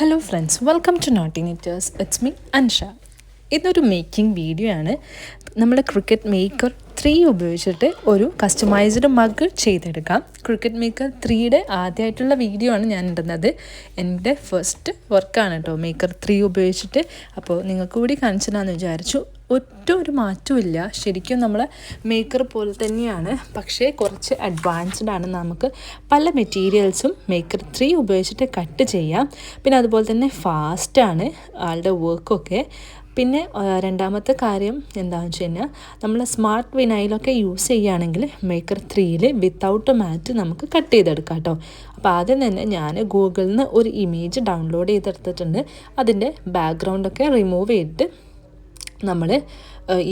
Hello friends, welcome to naughty knitters. It's me Ansha. ഇതൊരു making video ആണ്. നമ്മുടെ cricket maker 3 ഉപയോഗിച്ചിട്ട് ഒരു കസ്റ്റമൈസ്ഡ് മഗ് ചെയ്തെടുക്കാം. ക്രിക്കറ്റ് മേക്കർ 3യുടെ ആദ്യമായിട്ടുള്ള വീഡിയോ ആണ് ഞാൻ ഇടുന്നത്. എൻ്റെ ഫസ്റ്റ് വർക്കാണ് കേട്ടോ മേക്കർ 3 ഉപയോഗിച്ചിട്ട്. അപ്പോൾ നിങ്ങൾക്ക് കൂടി കാണിച്ചതാണെന്ന് വിചാരിച്ചു. ഒരു മാറ്റവും ഇല്ല, ശരിക്കും നമ്മളെ മേക്കർ പോലെ തന്നെയാണ്, പക്ഷേ കുറച്ച് അഡ്വാൻസ്ഡ് ആണ്. നമുക്ക് പല മെറ്റീരിയൽസും മേക്കർ 3 ഉപയോഗിച്ചിട്ട് കട്ട് ചെയ്യാം. പിന്നെ അതുപോലെ തന്നെ ഫാസ്റ്റാണ് ആളുടെ വർക്കൊക്കെ. പിന്നെ രണ്ടാമത്തെ കാര്യം എന്താണെന്ന് വെച്ച് കഴിഞ്ഞാൽ, നമ്മൾ സ്മാർട്ട് വിനൈലൊക്കെ യൂസ് ചെയ്യുകയാണെങ്കിൽ മേക്കർ 3യിൽ വിത്തൗട്ട് മാറ്റ് നമുക്ക് കട്ട് ചെയ്തെടുക്കാം കേട്ടോ. അപ്പോൾ ആദ്യം തന്നെ ഞാൻ ഗൂഗിളിൽ നിന്ന് ഒരു ഇമേജ് ഡൗൺലോഡ് ചെയ്തെടുത്തിട്ടുണ്ട്. അതിൻ്റെ ബാക്ക്ഗ്രൗണ്ടൊക്കെ റിമൂവ് ചെയ്തിട്ട് നമ്മൾ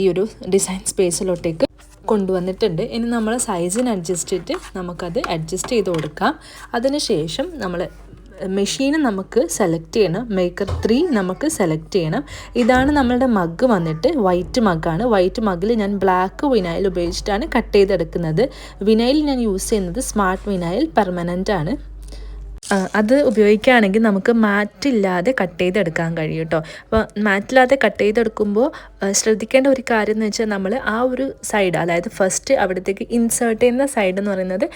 ഈ ഒരു ഡിസൈൻ സ്പേസിലോട്ടേക്ക് കൊണ്ടുവന്നിട്ടുണ്ട്. ഇനി നമ്മൾ സൈസിന് അഡ്ജസ്റ്റ് ചെയ്തിട്ട് നമുക്കത് അഡ്ജസ്റ്റ് ചെയ്ത് കൊടുക്കാം. അതിനുശേഷം നമ്മൾ മെഷീന് നമുക്ക് സെലക്ട് ചെയ്യണം. മേക്കർ 3 നമുക്ക് സെലക്ട് ചെയ്യണം. ഇതാണ് നമ്മളുടെ മഗ് വന്നിട്ട് വൈറ്റ് മഗ്ഗാണ്. വൈറ്റ് മഗ്ഗിൽ ഞാൻ ബ്ലാക്ക് വിനൈൽ ഉപയോഗിച്ചിട്ടാണ് കട്ട് ചെയ്തെടുക്കുന്നത്. വിനൈൽ ഞാൻ യൂസ് ചെയ്യുന്നത് സ്മാർട്ട് വിനൈൽ പെർമനൻ്റ് ആണ്. അത് ഉപയോഗിക്കുകയാണെങ്കിൽ നമുക്ക് മാറ്റില്ലാതെ കട്ട് ചെയ്തെടുക്കാൻ കഴിയും കേട്ടോ. അപ്പോൾ മാറ്റില്ലാതെ കട്ട് ചെയ്തെടുക്കുമ്പോൾ ശ്രദ്ധിക്കേണ്ട ഒരു കാര്യം എന്ന് വെച്ചാൽ, നമ്മൾ ആ ഒരു സൈഡ്, അതായത് ഫസ്റ്റ് അവിടത്തേക്ക് ഇൻസേർട്ട് ചെയ്യുന്ന സൈഡ് എന്ന് പറയുന്നത്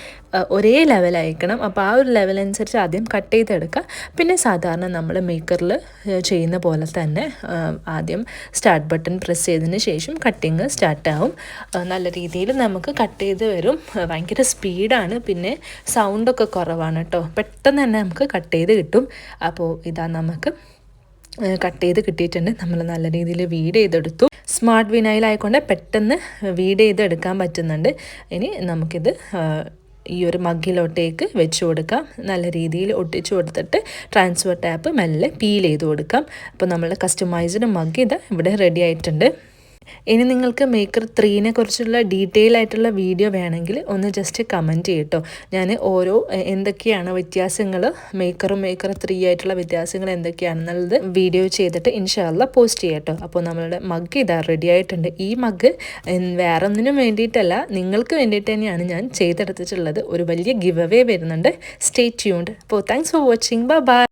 ഒരേ ലെവലായിരിക്കണം. അപ്പോൾ ആ ഒരു ലെവൽ അനുസരിച്ച് ആദ്യം കട്ട് ചെയ്തെടുക്കുക. പിന്നെ സാധാരണ നമ്മൾ മേക്കറിൽ ചെയ്യുന്ന പോലെ തന്നെ ആദ്യം സ്റ്റാർട്ട് ബട്ടൺ പ്രസ് ചെയ്തതിന് ശേഷം കട്ടിങ് സ്റ്റാർട്ടാവും. നല്ല രീതിയിൽ നമുക്ക് കട്ട് ചെയ്ത് വരും. ഭയങ്കര സ്പീഡാണ്, പിന്നെ സൗണ്ടൊക്കെ കുറവാണ് കേട്ടോ. പെട്ടെന്ന് തന്നെ നമുക്ക് കട്ട് ചെയ്ത് കിട്ടും. അപ്പോൾ ഇതാ നമുക്ക് കട്ട് ചെയ്ത് കിട്ടിയിട്ടുണ്ട്. നമ്മൾ നല്ല രീതിയിൽ വീഡ് ചെയ്തെടുത്തു. സ്മാർട്ട് വിനൈൽ ആയിക്കൊണ്ട് പെട്ടെന്ന് വീഡ് ചെയ്തെടുക്കാൻ പറ്റുന്നുണ്ട്. ഇനി നമുക്കിത് ഈ ഒരു മഗ്ഗിലോട്ടേക്ക് വെച്ച് കൊടുക്കാം. നല്ല രീതിയിൽ ഒട്ടിച്ചു കൊടുത്തിട്ട് ട്രാൻസ്ഫർ ടാപ്പ് മെല്ലെ പീൽ ചെയ്ത് കൊടുക്കാം. അപ്പോൾ നമ്മളുടെ കസ്റ്റമൈസ്ഡ് മഗ് ഇത് ഇവിടെ റെഡി ആയിട്ടുണ്ട്. ഇനി നിങ്ങൾക്ക് മേക്കർ 3നെ കുറിച്ചുള്ള ഡീറ്റെയിൽ ആയിട്ടുള്ള വീഡിയോ വേണമെങ്കിൽ ഒന്ന് ജസ്റ്റ് കമൻറ്റ് ചെയ്യട്ടോ. ഞാൻ ഓരോ എന്തൊക്കെയാണ് വ്യത്യാസങ്ങൾ, മേക്കറും മേക്കർ 3 ആയിട്ടുള്ള വ്യത്യാസങ്ങൾ എന്തൊക്കെയാണെന്നുള്ളത് വീഡിയോ ചെയ്തിട്ട് ഇൻഷാല്ല പോസ്റ്റ് ചെയ്യട്ടോ. അപ്പോൾ നമ്മളുടെ മഗ് ഇതാ റെഡി ആയിട്ടുണ്ട്. ഈ മഗ് വേറെ ഒന്നിനും വേണ്ടിയിട്ടല്ല, നിങ്ങൾക്ക് വേണ്ടിയിട്ട് തന്നെയാണ് ഞാൻ ചെയ്തെടുത്തിട്ടുള്ളത്. ഒരു വലിയ ഗിവ് അവേ വരുന്നുണ്ട്. Stay tuned. അപ്പോൾ താങ്ക്സ് ഫോർ വാച്ചിങ്. ബൈ.